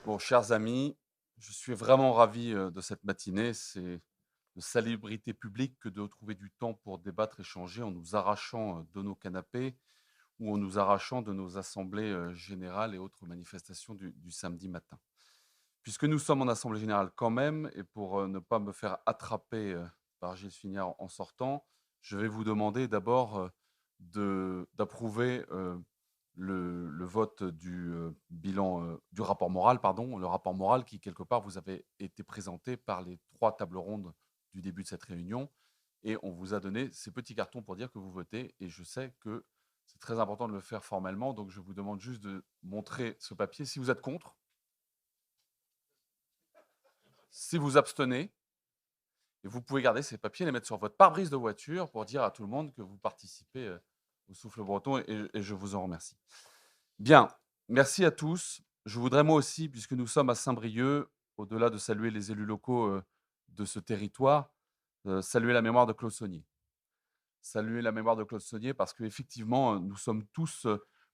Bon, chers amis, je suis vraiment ravi de cette matinée. C'est de salubrité publique que de trouver du temps pour débattre, échanger en nous arrachant de nos canapés ou en nous arrachant de nos assemblées générales et autres manifestations du samedi matin. Puisque nous sommes en assemblée générale quand même, et pour ne pas me faire attraper par Gilles Fignard en sortant, je vais vous demander d'abord d'approuver le vote du bilan, du rapport moral, pardon, le rapport moral qui, quelque part, vous avait été présenté par les 3 tables rondes du début de cette réunion. Et on vous a donné ces petits cartons pour dire que vous votez. Et je sais que c'est très important de le faire formellement. Donc, je vous demande juste de montrer ce papier. Si vous êtes contre, si vous abstenez, et vous pouvez garder ces papiers, les mettre sur votre pare-brise de voiture pour dire à tout le monde que vous participez au Souffle Breton et je vous en remercie. Bien, merci à tous. Je voudrais moi aussi, puisque nous sommes à Saint-Brieuc, au-delà de saluer les élus locaux de ce territoire, saluer la mémoire de Claude Saunier. Saluer la mémoire de Claude Saunier parce qu'effectivement, nous sommes tous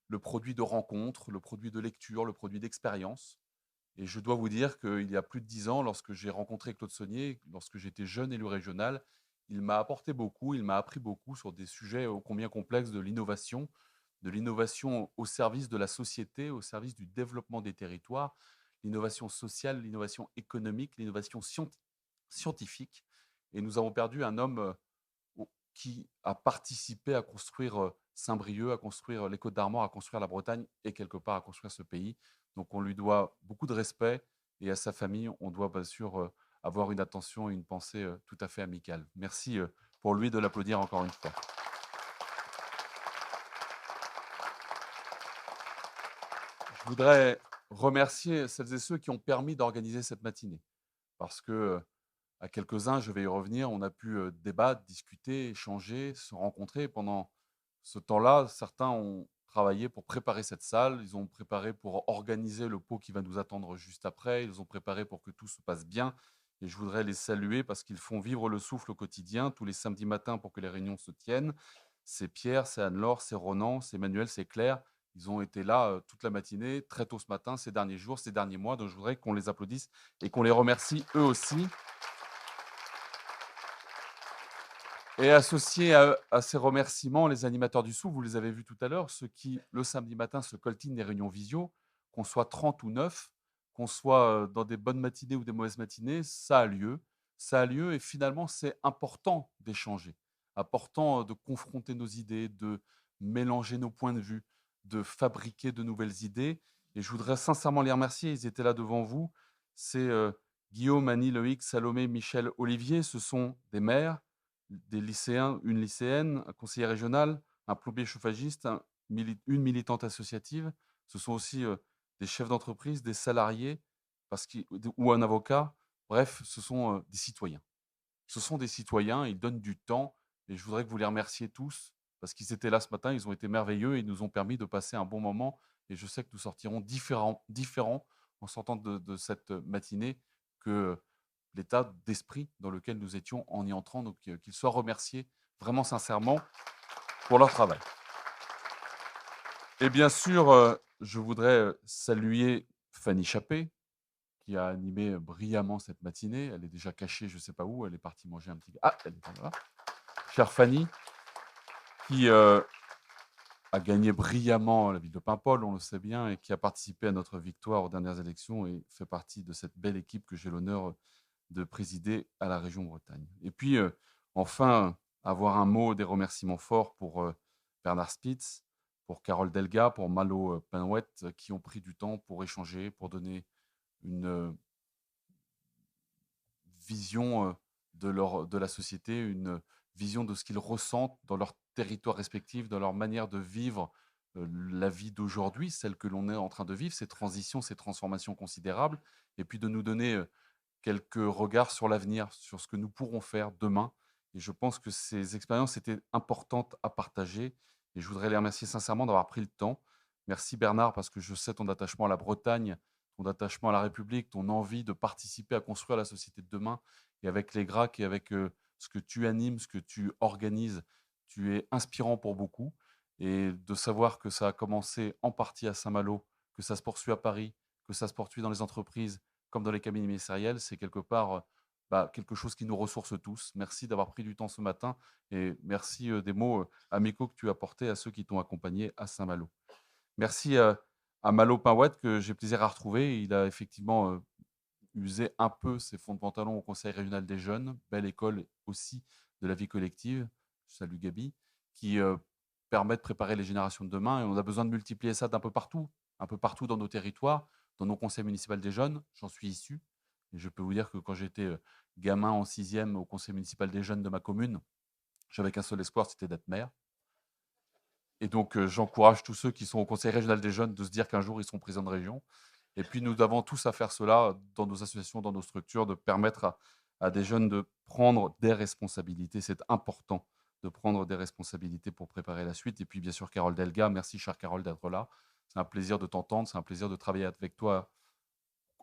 le produit de rencontres, le produit de lecture, le produit d'expériences. Et je dois vous dire qu'il y a plus de 10 ans, lorsque j'ai rencontré Claude Saunier, lorsque j'étais jeune élu régional, il m'a apporté beaucoup, il m'a appris beaucoup sur des sujets ô combien complexes de l'innovation au service de la société, au service du développement des territoires, l'innovation sociale, l'innovation économique, l'innovation scientifique. Et nous avons perdu un homme qui a participé à construire Saint-Brieuc, à construire les Côtes-d'Armor, à construire la Bretagne et quelque part à construire ce pays. Donc on lui doit beaucoup de respect et à sa famille, on doit bien sûr avoir une attention et une pensée tout à fait amicale. Merci pour lui de l'applaudir encore une fois. Je voudrais remercier celles et ceux qui ont permis d'organiser cette matinée parce que à quelques-uns, je vais y revenir, on a pu débattre, discuter, échanger, se rencontrer. Pendant ce temps-là, certains ont travaillé pour préparer cette salle, ils ont préparé pour organiser le pot qui va nous attendre juste après, ils ont préparé pour que tout se passe bien. Et je voudrais les saluer parce qu'ils font vivre le souffle au quotidien, tous les samedis matins pour que les réunions se tiennent. C'est Pierre, c'est Anne-Laure, c'est Ronan, c'est Emmanuel, c'est Claire. Ils ont été là toute la matinée, très tôt ce matin, ces derniers jours, ces derniers mois. Donc je voudrais qu'on les applaudisse et qu'on les remercie eux aussi. Et associés à ces remerciements, les animateurs du Sou, vous les avez vus tout à l'heure, ceux qui, le samedi matin, se coltinent des réunions visio, qu'on soit 30 ou 9, qu'on soit dans des bonnes matinées ou des mauvaises matinées, ça a lieu. Ça a lieu et finalement, c'est important d'échanger, important de confronter nos idées, de mélanger nos points de vue, de fabriquer de nouvelles idées. Et je voudrais sincèrement les remercier, ils étaient là devant vous. C'est Guillaume, Annie, Loïc, Salomé, Michel, Olivier, ce sont des maires, des lycéens, une lycéenne, un conseiller régional, un plombier chauffagiste, une militante associative. Ce sont aussi des chefs d'entreprise, des salariés ou un avocat. Bref, ce sont des citoyens. Ce sont des citoyens, ils donnent du temps et je voudrais que vous les remerciez tous parce qu'ils étaient là ce matin, ils ont été merveilleux et ils nous ont permis de passer un bon moment et je sais que nous sortirons différents en sortant de cette matinée que l'état d'esprit dans lequel nous étions en y entrant. Donc, qu'ils soient remerciés vraiment sincèrement pour leur travail. Et bien sûr, je voudrais saluer Fanny Chappé, qui a animé brillamment cette matinée. Elle est déjà cachée, je ne sais pas où. Elle est partie manger un petit. Ah, elle est là. Chère Fanny, qui a gagné brillamment la ville de Paimpol, on le sait bien, et qui a participé à notre victoire aux dernières élections et fait partie de cette belle équipe que j'ai l'honneur de présider à la région Bretagne. Et puis, enfin, avoir un mot des remerciements forts pour Bernard Spitz, pour Carole Delga, pour Malo Pinouette, qui ont pris du temps pour échanger, pour donner une vision de la société, une vision de ce qu'ils ressentent dans leur territoire respectif, dans leur manière de vivre la vie d'aujourd'hui, celle que l'on est en train de vivre, ces transitions, ces transformations considérables, et puis de nous donner quelques regards sur l'avenir, sur ce que nous pourrons faire demain. Et je pense que ces expériences étaient importantes à partager. Et je voudrais les remercier sincèrement d'avoir pris le temps. Merci Bernard, parce que je sais ton attachement à la Bretagne, ton attachement à la République, ton envie de participer à construire la société de demain. Et avec les GRAC et avec ce que tu animes, ce que tu organises, tu es inspirant pour beaucoup. Et de savoir que ça a commencé en partie à Saint-Malo, que ça se poursuit à Paris, que ça se poursuit dans les entreprises comme dans les cabinets ministériels, c'est quelque part quelque chose qui nous ressource tous. Merci d'avoir pris du temps ce matin et merci des mots amicaux que tu as apportés à ceux qui t'ont accompagné à Saint-Malo. Merci à Malo Pinouette que j'ai plaisir à retrouver. Il a effectivement usé un peu ses fonds de pantalon au Conseil régional des jeunes, belle école aussi de la vie collective. Je salue Gabi, qui permet de préparer les générations de demain. Et on a besoin de multiplier ça d'un un peu partout dans nos territoires, dans nos conseils municipaux des jeunes. J'en suis issu. Et je peux vous dire que quand j'étais gamin en sixième au conseil municipal des jeunes de ma commune, j'avais qu'un seul espoir, c'était d'être maire. Et donc, j'encourage tous ceux qui sont au conseil régional des jeunes de se dire qu'un jour, ils seront présidents de région. Et puis, nous avons tous à faire cela dans nos associations, dans nos structures, de permettre à des jeunes de prendre des responsabilités. C'est important de prendre des responsabilités pour préparer la suite. Et puis, bien sûr, Carole Delga, merci, chère Carole, d'être là. C'est un plaisir de t'entendre, c'est un plaisir de travailler avec toi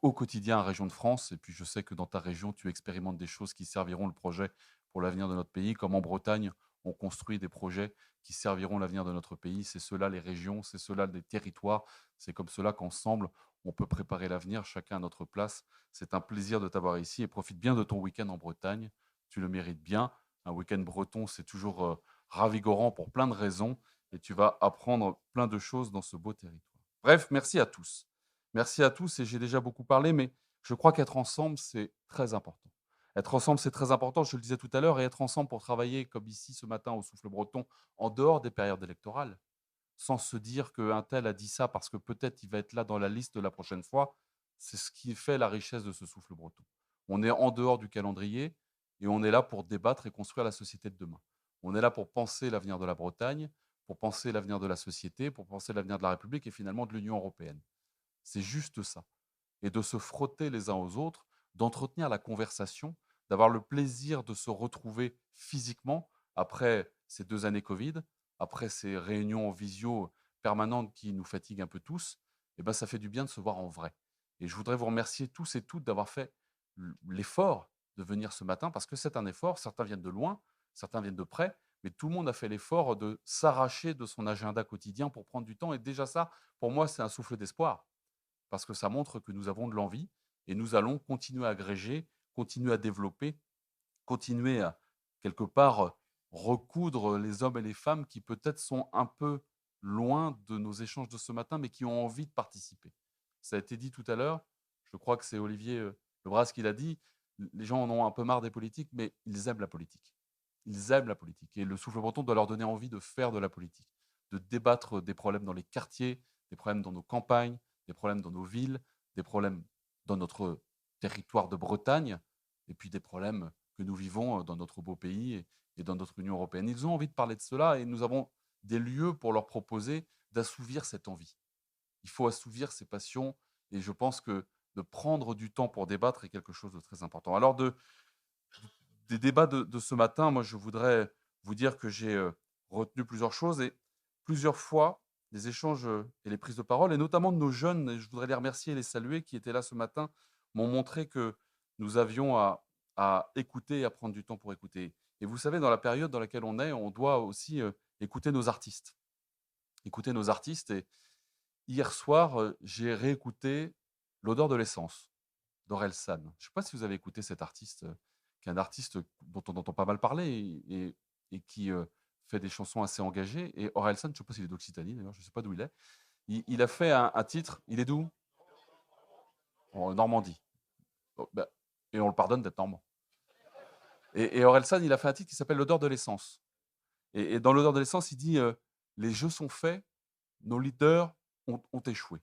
au quotidien à Région de France. Et puis, je sais que dans ta région, tu expérimentes des choses qui serviront le projet pour l'avenir de notre pays, comme en Bretagne, on construit des projets qui serviront l'avenir de notre pays. C'est cela les régions, c'est cela les territoires. C'est comme cela qu'ensemble, on peut préparer l'avenir, chacun à notre place. C'est un plaisir de t'avoir ici et profite bien de ton week-end en Bretagne. Tu le mérites bien. Un week-end breton, c'est toujours ravigorant pour plein de raisons et tu vas apprendre plein de choses dans ce beau territoire. Bref, merci à tous. Merci à tous et j'ai déjà beaucoup parlé, mais je crois qu'être ensemble, c'est très important. Être ensemble, c'est très important, je le disais tout à l'heure, et être ensemble pour travailler comme ici ce matin au Souffle Breton, en dehors des périodes électorales, sans se dire qu'un tel a dit ça parce que peut-être il va être là dans la liste de la prochaine fois, c'est ce qui fait la richesse de ce Souffle Breton. On est en dehors du calendrier et on est là pour débattre et construire la société de demain. On est là pour penser l'avenir de la Bretagne, pour penser l'avenir de la société, pour penser l'avenir de la République et finalement de l'Union européenne. C'est juste ça. Et de se frotter les uns aux autres, d'entretenir la conversation, d'avoir le plaisir de se retrouver physiquement après ces 2 années Covid, après ces réunions en visio permanentes qui nous fatiguent un peu tous, et ben, ça fait du bien de se voir en vrai. Et je voudrais vous remercier tous et toutes d'avoir fait l'effort de venir ce matin parce que c'est un effort. Certains viennent de loin, certains viennent de près, mais tout le monde a fait l'effort de s'arracher de son agenda quotidien pour prendre du temps. Et déjà ça, pour moi, c'est un souffle d'espoir parce que ça montre que nous avons de l'envie et nous allons continuer à agréger, continuer à développer, continuer à, quelque part, recoudre les hommes et les femmes qui peut-être sont un peu loin de nos échanges de ce matin, mais qui ont envie de participer. Ça a été dit tout à l'heure, je crois que c'est Olivier Lebras qui l'a dit, les gens en ont un peu marre des politiques, mais ils aiment la politique. Ils aiment la politique. Et le souffle breton doit leur donner envie de faire de la politique, de débattre des problèmes dans les quartiers, des problèmes dans nos campagnes, des problèmes dans nos villes, des problèmes dans notre territoire de Bretagne, et puis des problèmes que nous vivons dans notre beau pays et dans notre Union européenne. Ils ont envie de parler de cela et nous avons des lieux pour leur proposer d'assouvir cette envie. Il faut assouvir ces passions et je pense que de prendre du temps pour débattre est quelque chose de très important. Alors, des débats de ce matin, moi, je voudrais vous dire que j'ai retenu plusieurs choses et plusieurs fois, les échanges et les prises de parole, et notamment de nos jeunes, et je voudrais les remercier et les saluer, qui étaient là ce matin, m'ont montré que nous avions à écouter et à prendre du temps pour écouter. Et vous savez, dans la période dans laquelle on est, on doit aussi écouter nos artistes. Écouter nos artistes. Et hier soir, j'ai réécouté L'odeur de l'essence d'Orelsan. Je ne sais pas si vous avez écouté cet artiste, qui est un artiste dont on entend pas mal parler et qui fait des chansons assez engagées. Et Orelsan, je ne sais pas s'il est d'Occitanie d'ailleurs, je ne sais pas d'où il est. Il a fait un titre, il est d'où? En Normandie. Oh, bah, et on le pardonne d'être normand. Et Orelsan, il a fait un titre qui s'appelle L'odeur de l'essence. Et dans L'odeur de l'essence, il dit les jeux sont faits, nos leaders ont échoué.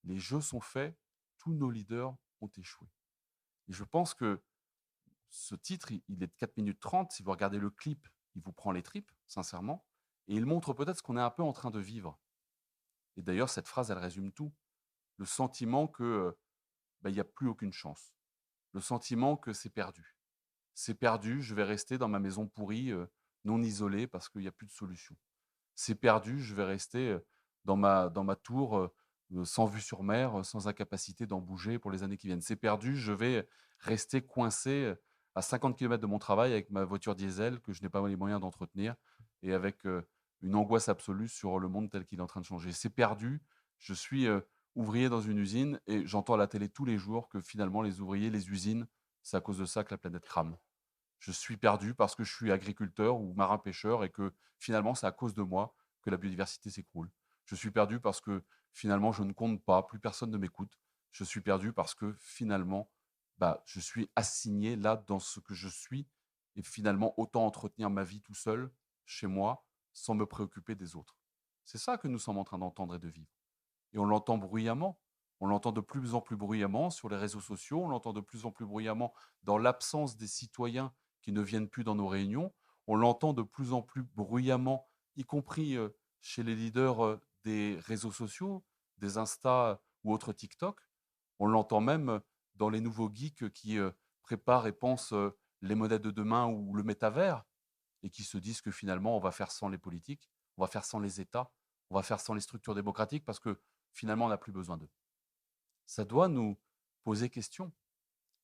Les jeux sont faits, tous nos leaders ont échoué. Et je pense que ce titre, il est de 4 minutes 30. Si vous regardez le clip, il vous prend les tripes, sincèrement. Et il montre peut-être ce qu'on est un peu en train de vivre. Et d'ailleurs, cette phrase, elle résume tout. Le sentiment que il n'y a plus aucune chance. Le sentiment que c'est perdu. C'est perdu, je vais rester dans ma maison pourrie, non isolée, parce qu'il n'y a plus de solution. C'est perdu, je vais rester dans ma tour, sans vue sur mer, sans incapacité d'en bouger pour les années qui viennent. C'est perdu, je vais rester coincé à 50 kilomètres de mon travail avec ma voiture diesel que je n'ai pas les moyens d'entretenir et avec une angoisse absolue sur le monde tel qu'il est en train de changer. C'est perdu, je suis ouvrier dans une usine et j'entends à la télé tous les jours que finalement les ouvriers, les usines, c'est à cause de ça que la planète crame. Je suis perdu parce que je suis agriculteur ou marin-pêcheur et que finalement c'est à cause de moi que la biodiversité s'écroule. Je suis perdu parce que finalement je ne compte pas, plus personne ne m'écoute. Je suis perdu parce que finalement, bah, je suis assigné là dans ce que je suis et finalement autant entretenir ma vie tout seul, chez moi, sans me préoccuper des autres. C'est ça que nous sommes en train d'entendre et de vivre. Et on l'entend bruyamment. On l'entend de plus en plus bruyamment sur les réseaux sociaux, on l'entend de plus en plus bruyamment dans l'absence des citoyens qui ne viennent plus dans nos réunions. On l'entend de plus en plus bruyamment, y compris chez les leaders des réseaux sociaux, des Insta ou autres TikTok. On l'entend même dans les nouveaux geeks qui préparent et pensent les modèles de demain ou le métavers et qui se disent que finalement, on va faire sans les politiques, on va faire sans les États, on va faire sans les structures démocratiques parce que finalement, on n'a plus besoin d'eux. Ça doit nous poser question,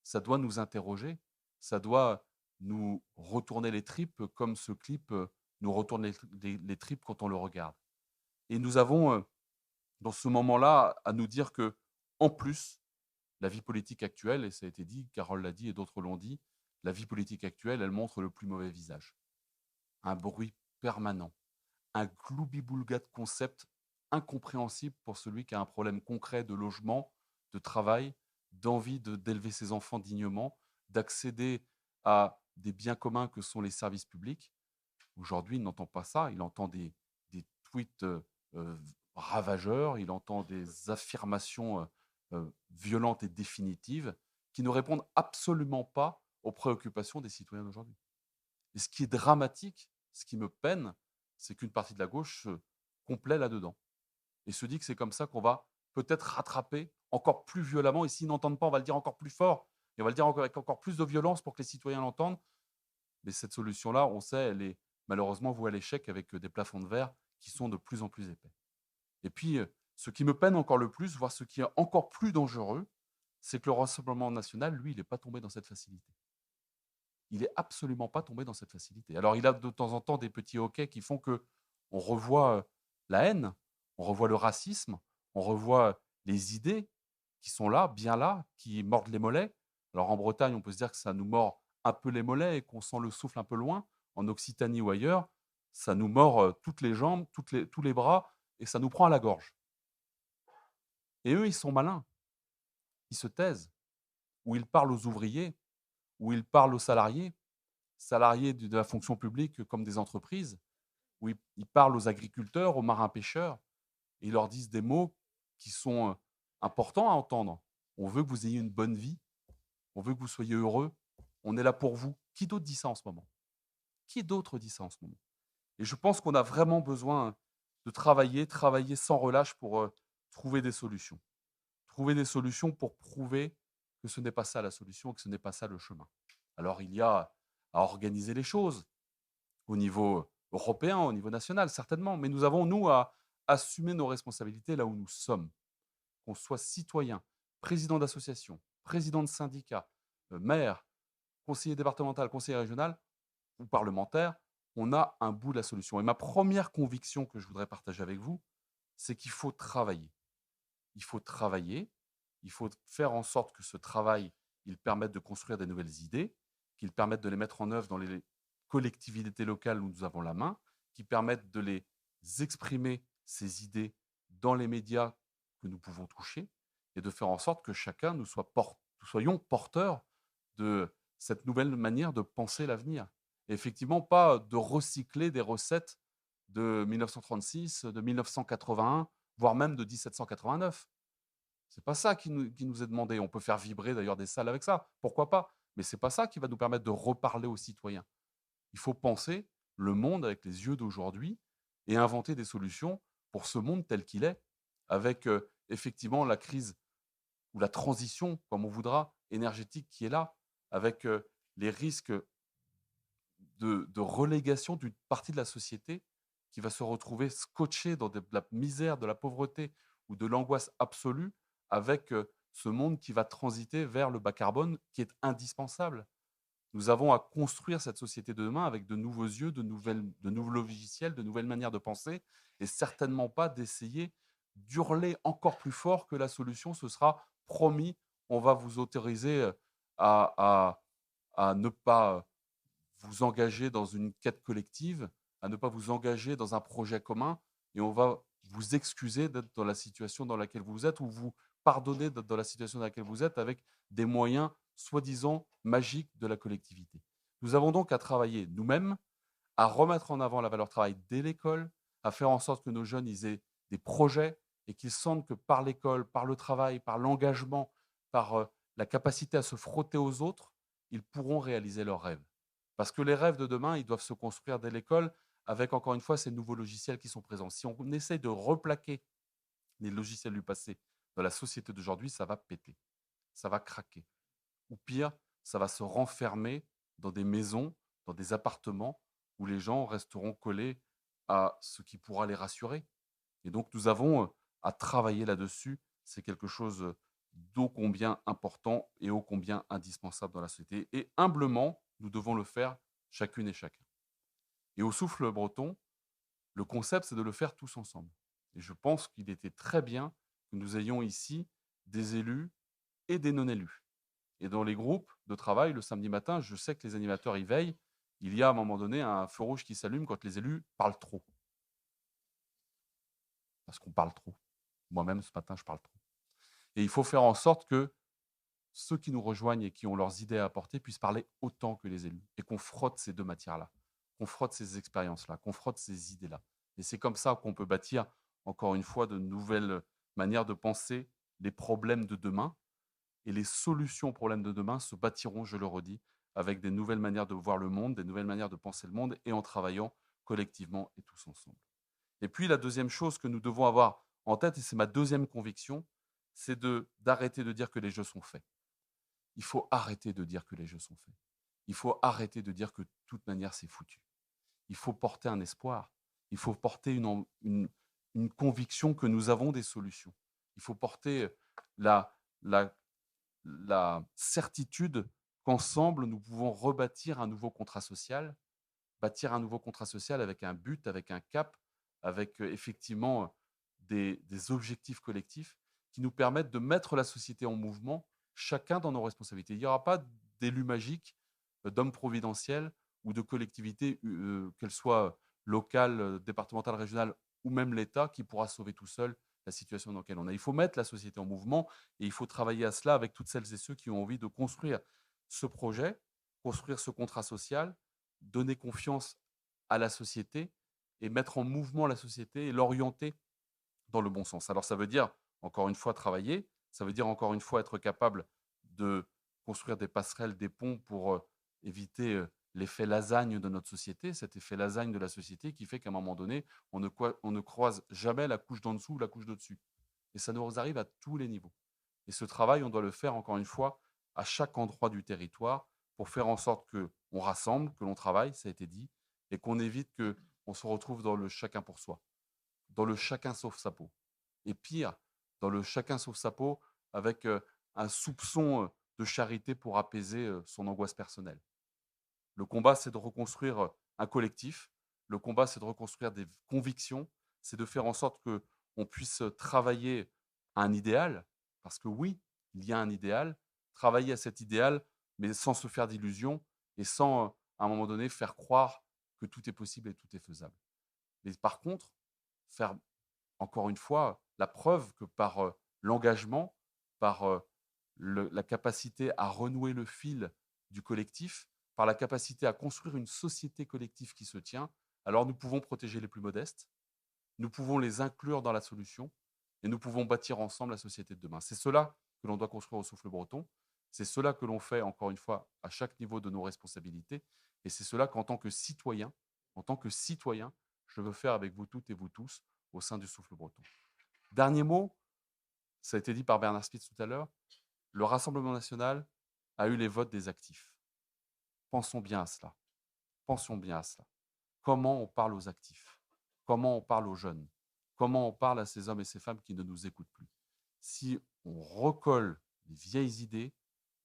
ça doit nous interroger, ça doit nous retourner les tripes comme ce clip nous retourne les tripes quand on le regarde. Et nous avons, dans ce moment-là, à nous dire que, en plus, la vie politique actuelle, et ça a été dit, Carole l'a dit et d'autres l'ont dit, la vie politique actuelle, elle montre le plus mauvais visage. Un bruit permanent, un gloubi-boulga de concepts incompréhensibles pour celui qui a un problème concret de logement, de travail, d'envie d'élever ses enfants dignement, d'accéder à des biens communs que sont les services publics. Aujourd'hui, il n'entend pas ça, il entend des tweets euh, ravageurs, il entend des affirmations violentes et définitives qui ne répondent absolument pas aux préoccupations des citoyens d'aujourd'hui. Et ce qui est dramatique, ce qui me peine, c'est qu'une partie de la gauche se complaît là-dedans et se dit que c'est comme ça qu'on va peut-être rattraper encore plus violemment. Et s'ils n'entendent pas, on va le dire encore plus fort et on va le dire avec encore plus de violence pour que les citoyens l'entendent. Mais cette solution-là, on sait, elle est malheureusement vouée à l'échec avec des plafonds de verre qui sont de plus en plus épais. Et puis, ce qui me peine encore le plus, voire ce qui est encore plus dangereux, c'est que le Rassemblement national, lui, il n'est pas tombé dans cette facilité. Il n'est absolument pas tombé dans cette facilité. Alors, il a de temps en temps des petits hoquets qui font que on revoit la haine, on revoit le racisme, on revoit les idées qui sont là, bien là, qui mordent les mollets. Alors, en Bretagne, on peut se dire que ça nous mord un peu les mollets et qu'on sent le souffle un peu loin. En Occitanie ou ailleurs, ça nous mord toutes les jambes, tous les bras et ça nous prend à la gorge. Et eux, ils sont malins. Ils se taisent. Ou ils parlent aux ouvriers, ou ils parlent aux salariés de la fonction publique comme des entreprises, où ils parlent aux agriculteurs, aux marins-pêcheurs, et ils leur disent des mots qui sont importants à entendre. On veut que vous ayez une bonne vie, on veut que vous soyez heureux, on est là pour vous. Qui d'autre dit ça en ce moment? Qui d'autre dit ça en ce moment? Et je pense qu'on a vraiment besoin de travailler sans relâche pour trouver des solutions. Trouver des solutions pour prouver que ce n'est pas ça la solution, que ce n'est pas ça le chemin. Alors il y a à organiser les choses au niveau européen, au niveau national, certainement, mais nous avons, nous, à assumer nos responsabilités là où nous sommes. Qu'on soit citoyen, président d'association, président de syndicat, maire, conseiller départemental, conseiller régional ou parlementaire, on a un bout de la solution. Et ma première conviction que je voudrais partager avec vous, c'est qu'il faut travailler. Il faut travailler, il faut faire en sorte que ce travail, il permette de construire des nouvelles idées, qu'il permette de les mettre en œuvre dans les collectivités locales où nous avons la main, qui permettent de les exprimer, ces idées, dans les médias que nous pouvons toucher, et de faire en sorte que chacun nous soyons porteurs de cette nouvelle manière de penser l'avenir. Et effectivement, pas de recycler des recettes de 1936, de 1981, voire même de 1789. C'est pas ça qui nous est demandé. On peut faire vibrer d'ailleurs des salles avec ça, pourquoi pas? Mais c'est pas ça qui va nous permettre de reparler aux citoyens. Il faut penser le monde avec les yeux d'aujourd'hui et inventer des solutions pour ce monde tel qu'il est, avec effectivement la crise ou la transition, comme on voudra, énergétique qui est là, avec les risques de relégation d'une partie de la société qui va se retrouver scotchée dans de la misère, de la pauvreté ou de l'angoisse absolue avec ce monde qui va transiter vers le bas carbone qui est indispensable. Nous avons à construire cette société de demain avec de nouveaux yeux, de nouveaux logiciels, de nouvelles manières de penser et certainement pas d'essayer d'hurler encore plus fort que la solution, ce sera: «Promis, on va vous autoriser, à ne pas vous engager dans une quête collective, à ne pas vous engager dans un projet commun et on va vous excuser d'être dans la situation dans laquelle vous êtes ou vous pardonner d'être dans la situation dans laquelle vous êtes avec des moyens soi-disant magiques de la collectivité». Nous avons donc à travailler nous-mêmes, à remettre en avant la valeur travail dès l'école, à faire en sorte que nos jeunes ils aient des projets et qu'ils sentent que par l'école, par le travail, par l'engagement, par la capacité à se frotter aux autres, ils pourront réaliser leurs rêves. Parce que les rêves de demain, ils doivent se construire dès l'école avec, encore une fois, ces nouveaux logiciels qui sont présents. Si on essaye de replaquer les logiciels du passé dans la société d'aujourd'hui, ça va péter, ça va craquer. Ou pire, ça va se renfermer dans des maisons, dans des appartements où les gens resteront collés à ce qui pourra les rassurer. Et donc nous avons, à travailler là-dessus. C'est quelque chose, d'ô combien important et ô combien indispensable dans la société et humblement, nous devons le faire chacune et chacun. Et au Souffle Breton, le concept, c'est de le faire tous ensemble. Et je pense qu'il était très bien que nous ayons ici des élus et des non-élus. Et dans les groupes de travail, le samedi matin, je sais que les animateurs y veillent. Il y a à un moment donné un feu rouge qui s'allume quand les élus parlent trop. Parce qu'on parle trop. Moi-même, ce matin, je parle trop. Et il faut faire en sorte que ceux qui nous rejoignent et qui ont leurs idées à apporter puissent parler autant que les élus. Et qu'on frotte ces deux matières-là, qu'on frotte ces expériences-là, qu'on frotte ces idées-là. Et c'est comme ça qu'on peut bâtir, encore une fois, de nouvelles manières de penser les problèmes de demain. Et les solutions aux problèmes de demain se bâtiront, je le redis, avec des nouvelles manières de voir le monde, des nouvelles manières de penser le monde et en travaillant collectivement et tous ensemble. Et puis la deuxième chose que nous devons avoir en tête, et c'est ma deuxième conviction, c'est d'arrêter de dire que les jeux sont faits. Il faut arrêter de dire que les jeux sont faits. Il faut arrêter de dire que de toute manière c'est foutu. Il faut porter un espoir. Il faut porter une conviction que nous avons des solutions. Il faut porter la, la, la certitude qu'ensemble, nous pouvons rebâtir un nouveau contrat social, bâtir un nouveau contrat social avec un but, avec un cap, avec effectivement des objectifs collectifs qui nous permettent de mettre la société en mouvement, chacun dans nos responsabilités. Il n'y aura pas d'élu magique, d'homme providentiel ou de collectivité, qu'elle soit locale, départementale, régionale ou même l'État, qui pourra sauver tout seul la situation dans laquelle on est. Il faut mettre la société en mouvement et il faut travailler à cela avec toutes celles et ceux qui ont envie de construire ce projet, construire ce contrat social, donner confiance à la société et mettre en mouvement la société et l'orienter dans le bon sens. Alors ça veut dire, encore une fois, travailler, ça veut dire encore une fois être capable de construire des passerelles, des ponts pour éviter l'effet lasagne de notre société, cet effet lasagne de la société qui fait qu'à un moment donné, on ne croise jamais la couche d'en dessous ou la couche de dessus. Et ça nous arrive à tous les niveaux. Et ce travail, on doit le faire, encore une fois, à chaque endroit du territoire pour faire en sorte qu'on rassemble, que l'on travaille, ça a été dit, et qu'on évite qu'on se retrouve dans le chacun pour soi, dans le chacun sauve sa peau. Et pire, dans le chacun sauve sa peau avec un soupçon de charité pour apaiser son angoisse personnelle. Le combat, c'est de reconstruire un collectif. Le combat, c'est de reconstruire des convictions. C'est de faire en sorte qu'on puisse travailler à un idéal. Parce que oui, il y a un idéal. Travailler à cet idéal, mais sans se faire d'illusions et sans, à un moment donné, faire croire que tout est possible et tout est faisable. Mais par contre, faire, encore une fois, la preuve que par l'engagement, par la capacité à renouer le fil du collectif, par la capacité à construire une société collective qui se tient, alors nous pouvons protéger les plus modestes, nous pouvons les inclure dans la solution et nous pouvons bâtir ensemble la société de demain. C'est cela que l'on doit construire au Souffle Breton. C'est cela que l'on fait, encore une fois, à chaque niveau de nos responsabilités. Et c'est cela en tant que citoyen, je veux faire avec vous toutes et vous tous au sein du Souffle Breton. Dernier mot, ça a été dit par Bernard Spitz tout à l'heure, le Rassemblement national a eu les votes des actifs. Pensons bien à cela. Pensions bien à cela. Comment on parle aux actifs? Comment on parle aux jeunes? Comment on parle à ces hommes et ces femmes qui ne nous écoutent plus? Si on recolle les vieilles idées,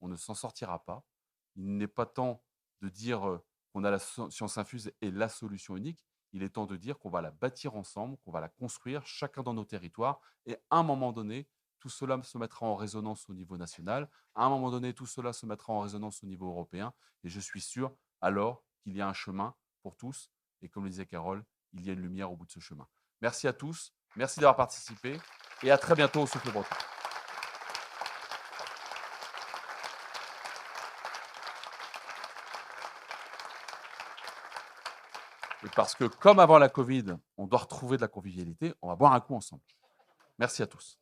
on ne s'en sortira pas. Il n'est pas temps de dire qu'on a la science infuse et la solution unique. il est temps de dire qu'on va la bâtir ensemble, qu'on va la construire, chacun dans nos territoires. Et à un moment donné, tout cela se mettra en résonance au niveau national. À un moment donné, tout cela se mettra en résonance au niveau européen. Et je suis sûr alors qu'il y a un chemin pour tous. Et comme le disait Carole, il y a une lumière au bout de ce chemin. Merci à tous. Merci d'avoir participé. Et à très bientôt au Souffle Breton. Et parce que, comme avant la Covid, on doit retrouver de la convivialité, on va boire un coup ensemble. Merci à tous.